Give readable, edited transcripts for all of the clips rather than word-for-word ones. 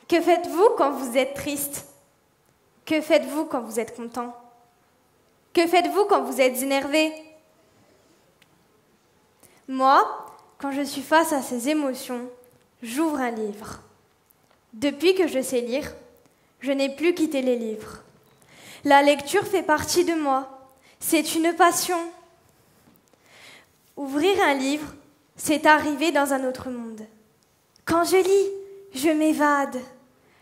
Que faites-vous quand vous êtes triste? Que faites-vous quand vous êtes content? Que faites-vous quand vous êtes énervé? Moi, quand je suis face à ces émotions, j'ouvre un livre. Depuis que je sais lire, je n'ai plus quitté les livres. La lecture fait partie de moi. C'est une passion. Ouvrir un livre, c'est arriver dans un autre monde. Quand je lis, je m'évade.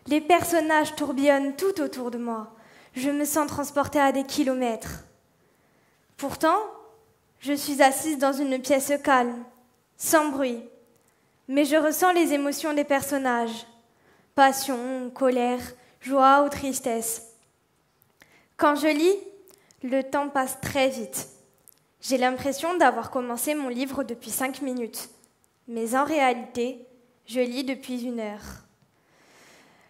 Les personnages tourbillonnent tout autour de moi. Je me sens transportée à des kilomètres. Pourtant, je suis assise dans une pièce calme, sans bruit. Mais je ressens les émotions des personnages. Passion, colère, joie ou tristesse. Quand je lis, le temps passe très vite. J'ai l'impression d'avoir commencé mon livre depuis 5 minutes. Mais en réalité, je lis depuis 1 heure.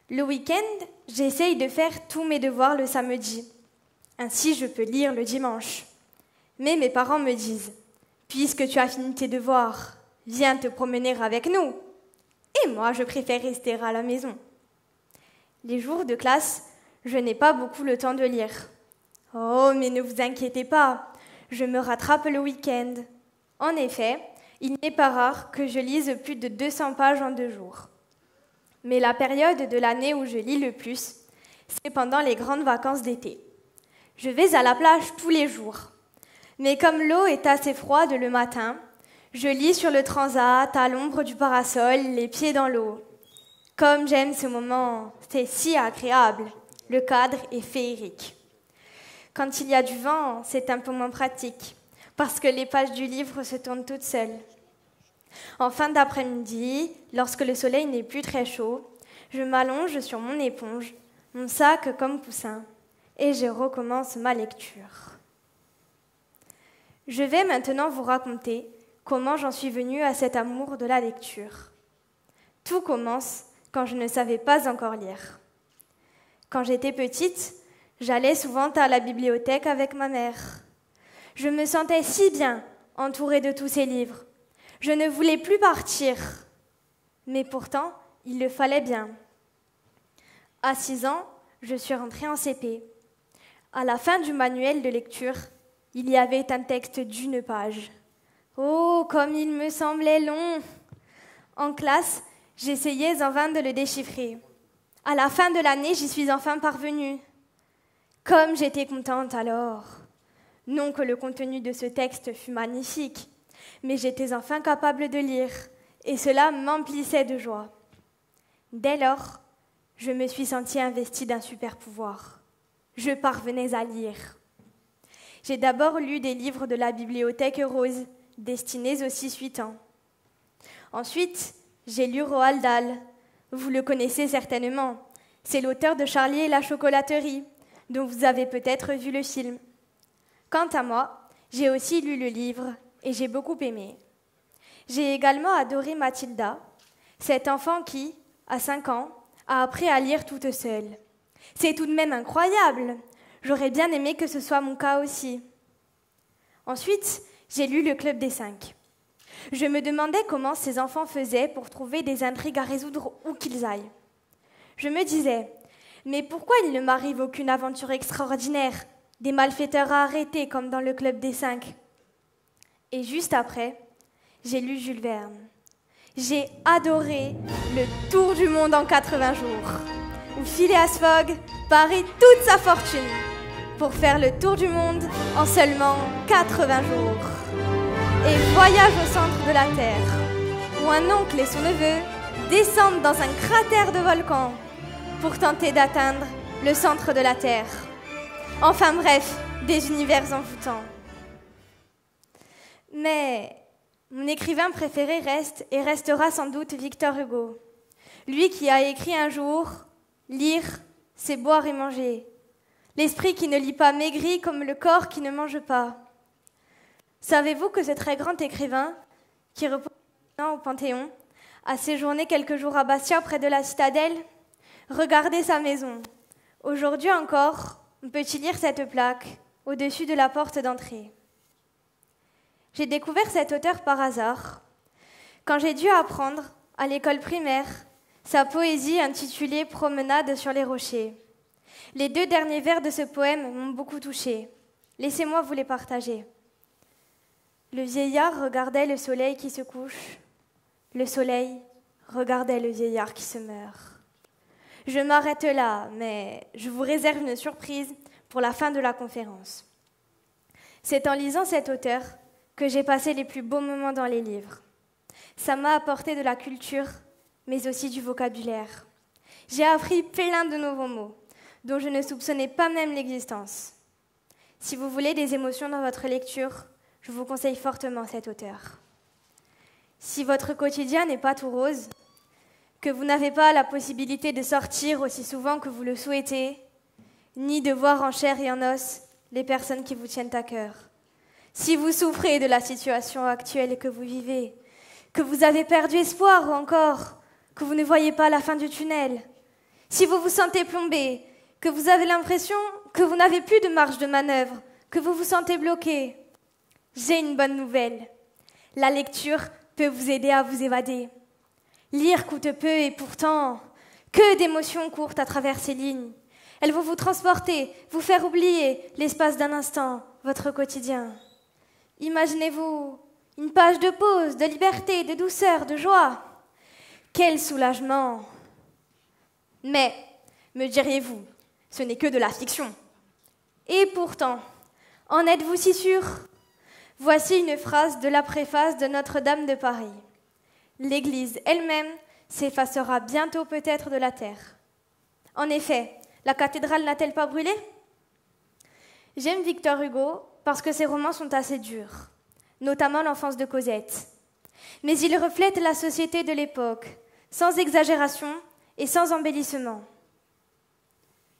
Le week-end, j'essaye de faire tous mes devoirs le samedi. Ainsi, je peux lire le dimanche. Mais mes parents me disent « Puisque tu as fini tes devoirs, viens te promener avec nous. » Et moi, je préfère rester à la maison. Les jours de classe, je n'ai pas beaucoup le temps de lire. Oh, mais ne vous inquiétez pas, je me rattrape le week-end. En effet, il n'est pas rare que je lise plus de 200 pages en 2 jours. Mais la période de l'année où je lis le plus, c'est pendant les grandes vacances d'été. Je vais à la plage tous les jours. Mais comme l'eau est assez froide le matin, je lis sur le transat, à l'ombre du parasol, les pieds dans l'eau. Comme j'aime ce moment, c'est si agréable. Le cadre est féerique. Quand il y a du vent, c'est un peu moins pratique, parce que les pages du livre se tournent toutes seules. En fin d'après-midi, lorsque le soleil n'est plus très chaud, je m'allonge sur mon éponge, mon sac comme coussin, et je recommence ma lecture. Je vais maintenant vous raconter comment j'en suis venue à cet amour de la lecture. Tout commence quand je ne savais pas encore lire. Quand j'étais petite, j'allais souvent à la bibliothèque avec ma mère. Je me sentais si bien, entourée de tous ces livres. Je ne voulais plus partir. Mais pourtant, il le fallait bien. À 6 ans, je suis rentrée en CP. À la fin du manuel de lecture, il y avait un texte d'1 page. Oh, comme il me semblait long! En classe, j'essayais en vain de le déchiffrer. À la fin de l'année, j'y suis enfin parvenue. Comme j'étais contente alors! Non que le contenu de ce texte fût magnifique, mais j'étais enfin capable de lire, et cela m'emplissait de joie. Dès lors, je me suis sentie investie d'un super pouvoir. Je parvenais à lire. J'ai d'abord lu des livres de la bibliothèque rose, destinés aux 6-8 ans. Ensuite, j'ai lu Roald Dahl. Vous le connaissez certainement. C'est l'auteur de Charlie et la chocolaterie, dont vous avez peut-être vu le film. Quant à moi, j'ai aussi lu le livre et j'ai beaucoup aimé. J'ai également adoré Mathilda, cet enfant qui, à 5 ans, a appris à lire toute seule. C'est tout de même incroyable. J'aurais bien aimé que ce soit mon cas aussi. Ensuite, j'ai lu Le Club des 5. Je me demandais comment ces enfants faisaient pour trouver des intrigues à résoudre où qu'ils aillent. Je me disais, mais pourquoi il ne m'arrive aucune aventure extraordinaire, des malfaiteurs à arrêter comme dans Le Club des 5? Et juste après, j'ai lu Jules Verne. J'ai adoré Le Tour du monde en 80 jours, où Phileas Fogg parie toute sa fortune pour faire le tour du monde en seulement 80 jours. Et voyage au centre de la Terre, où un oncle et son neveu descendent dans un cratère de volcan pour tenter d'atteindre le centre de la Terre. Enfin bref, des univers envoûtants. Mais mon écrivain préféré reste et restera sans doute Victor Hugo. Lui qui a écrit un jour « Lire, c'est boire et manger ». L'esprit qui ne lit pas maigrit comme le corps qui ne mange pas. Savez-vous que ce très grand écrivain, qui repose maintenant au Panthéon, a séjourné quelques jours à Bastia près de la citadelle? Regardez sa maison. Aujourd'hui encore, on peut y lire cette plaque au-dessus de la porte d'entrée. J'ai découvert cet auteur par hasard, quand j'ai dû apprendre, à l'école primaire, sa poésie intitulée « Promenade sur les rochers ». Les 2 derniers vers de ce poème m'ont beaucoup touchée. Laissez-moi vous les partager. Le vieillard regardait le soleil qui se couche. Le soleil regardait le vieillard qui se meurt. Je m'arrête là, mais je vous réserve une surprise pour la fin de la conférence. C'est en lisant cet auteur que j'ai passé les plus beaux moments dans les livres. Ça m'a apporté de la culture, mais aussi du vocabulaire. J'ai appris plein de nouveaux mots, dont je ne soupçonnais pas même l'existence. Si vous voulez des émotions dans votre lecture, je vous conseille fortement cet auteur. Si votre quotidien n'est pas tout rose, que vous n'avez pas la possibilité de sortir aussi souvent que vous le souhaitez, ni de voir en chair et en os les personnes qui vous tiennent à cœur, si vous souffrez de la situation actuelle que vous vivez, que vous avez perdu espoir ou encore que vous ne voyez pas la fin du tunnel, si vous vous sentez plombé, que vous avez l'impression que vous n'avez plus de marge de manœuvre, que vous vous sentez bloqué, j'ai une bonne nouvelle. La lecture peut vous aider à vous évader. Lire coûte peu et pourtant, que d'émotions courent à travers ces lignes. Elles vont vous transporter, vous faire oublier l'espace d'un instant, votre quotidien. Imaginez-vous une page de pause, de liberté, de douceur, de joie. Quel soulagement! Mais, me diriez-vous, ce n'est que de la fiction. Et pourtant, en êtes-vous si sûr? Voici une phrase de la préface de Notre-Dame de Paris. L'Église elle-même s'effacera bientôt peut-être de la terre. En effet, la cathédrale n'a-t-elle pas brûlé? J'aime Victor Hugo parce que ses romans sont assez durs, notamment l'enfance de Cosette. Mais ils reflètent la société de l'époque, sans exagération et sans embellissement.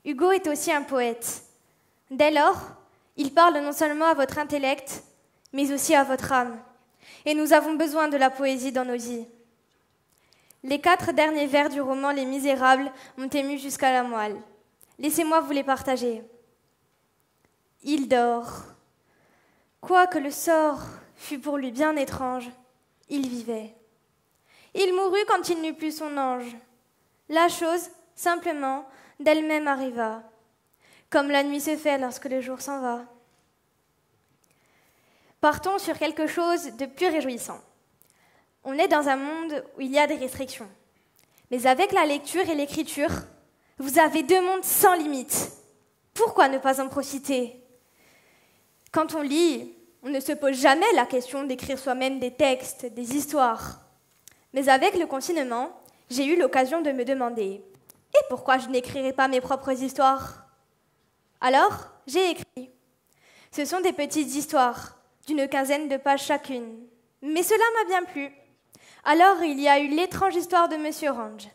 Hugo est aussi un poète. Dès lors, il parle non seulement à votre intellect, mais aussi à votre âme. Et nous avons besoin de la poésie dans nos vies. Les 4 derniers vers du roman Les Misérables m'ont ému jusqu'à la moelle. Laissez-moi vous les partager. Il dort. Quoique le sort fût pour lui bien étrange, il vivait. Il mourut quand il n'eut plus son ange. La chose, simplement, d'elle-même arriva, comme la nuit se fait lorsque le jour s'en va. Partons sur quelque chose de plus réjouissant. On est dans un monde où il y a des restrictions. Mais avec la lecture et l'écriture, vous avez 2 mondes sans limite. Pourquoi ne pas en profiter? Quand on lit, on ne se pose jamais la question d'écrire soi-même des textes, des histoires. Mais avec le confinement, j'ai eu l'occasion de me demander « Et pourquoi je n'écrirais pas mes propres histoires ?» Alors, j'ai écrit. Ce sont des petites histoires, d'une 15aine de pages chacune. Mais cela m'a bien plu. Alors, il y a eu l'étrange histoire de Monsieur Range,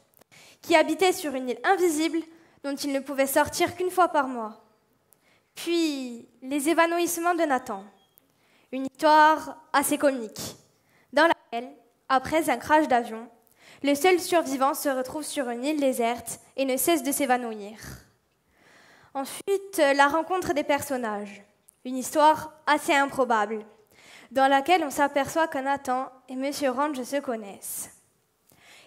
qui habitait sur une île invisible dont il ne pouvait sortir qu'une fois par mois. Puis, les évanouissements de Nathan. Une histoire assez comique, dans laquelle, après un crash d'avion, le seul survivant se retrouve sur une île déserte et ne cesse de s'évanouir. Ensuite, la rencontre des personnages. Une histoire assez improbable, dans laquelle on s'aperçoit que Nathan et Monsieur Range se connaissent.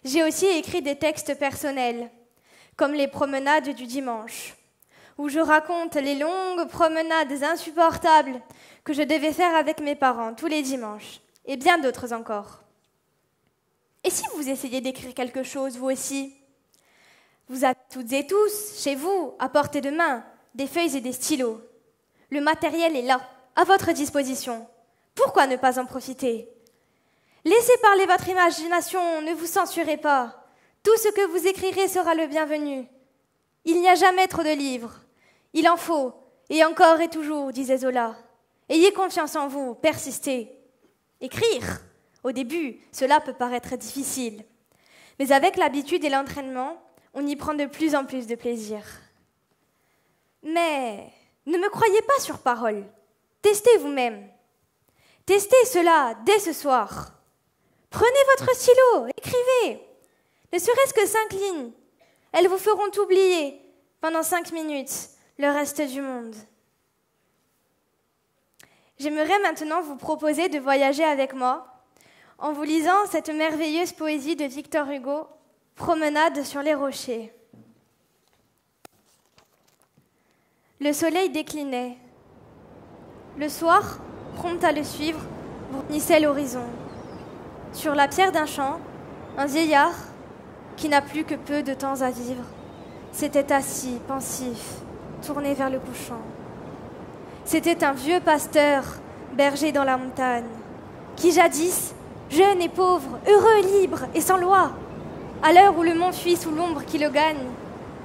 J'ai aussi écrit des textes personnels, comme les promenades du dimanche, où je raconte les longues promenades insupportables que je devais faire avec mes parents tous les dimanches, et bien d'autres encore. Et si vous essayez d'écrire quelque chose, vous aussi? Vous avez toutes et tous, chez vous, à portée de main, des feuilles et des stylos. Le matériel est là, à votre disposition. Pourquoi ne pas en profiter? Laissez parler votre imagination, ne vous censurez pas. Tout ce que vous écrirez sera le bienvenu. Il n'y a jamais trop de livres. Il en faut, et encore et toujours, disait Zola. Ayez confiance en vous, persistez. Écrire, au début, cela peut paraître difficile. Mais avec l'habitude et l'entraînement, on y prend de plus en plus de plaisir. Mais ne me croyez pas sur parole. Testez vous-même. Testez cela dès ce soir. Prenez votre stylo, écrivez. Ne serait-ce que 5 lignes. Elles vous feront oublier, pendant 5 minutes, le reste du monde. J'aimerais maintenant vous proposer de voyager avec moi en vous lisant cette merveilleuse poésie de Victor Hugo, Promenade sur les rochers. Le soleil déclinait. Le soir, prompt à le suivre, brunissait l'horizon. Sur la pierre d'un champ, un vieillard, qui n'a plus que peu de temps à vivre, s'était assis, pensif, tourné vers le couchant. C'était un vieux pasteur, berger dans la montagne, qui jadis, jeune et pauvre, heureux, libre et sans loi, à l'heure où le monde fuit sous l'ombre qui le gagne,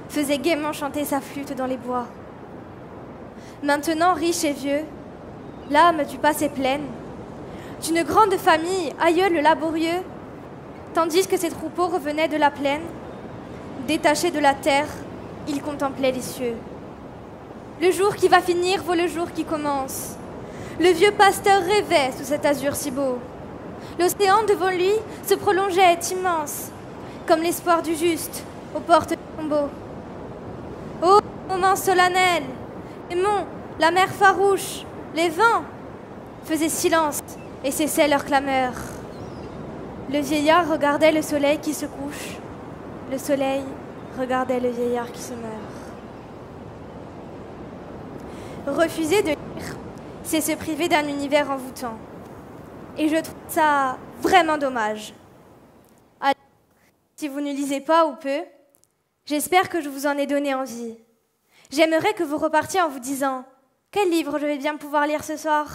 faisait gaiement chanter sa flûte dans les bois. Maintenant riche et vieux, l'âme du passé pleine, d'une grande famille, aïeul laborieux, tandis que ses troupeaux revenaient de la plaine, détachés de la terre, il contemplait les cieux. Le jour qui va finir vaut le jour qui commence. Le vieux pasteur rêvait sous cet azur si beau. L'océan devant lui se prolongeait immense, comme l'espoir du juste aux portes du tombeau. Ô moment solennel, les monts, la mer farouche, les vents faisaient silence et cessaient leur clameur. Le vieillard regardait le soleil qui se couche. Le soleil regardait le vieillard qui se meurt. Refuser de lire, c'est se priver d'un univers envoûtant. Et je trouve ça vraiment dommage. Alors, si vous ne lisez pas ou peu, j'espère que je vous en ai donné envie. J'aimerais que vous repartiez en vous disant « Quel livre je vais bien pouvoir lire ce soir ?»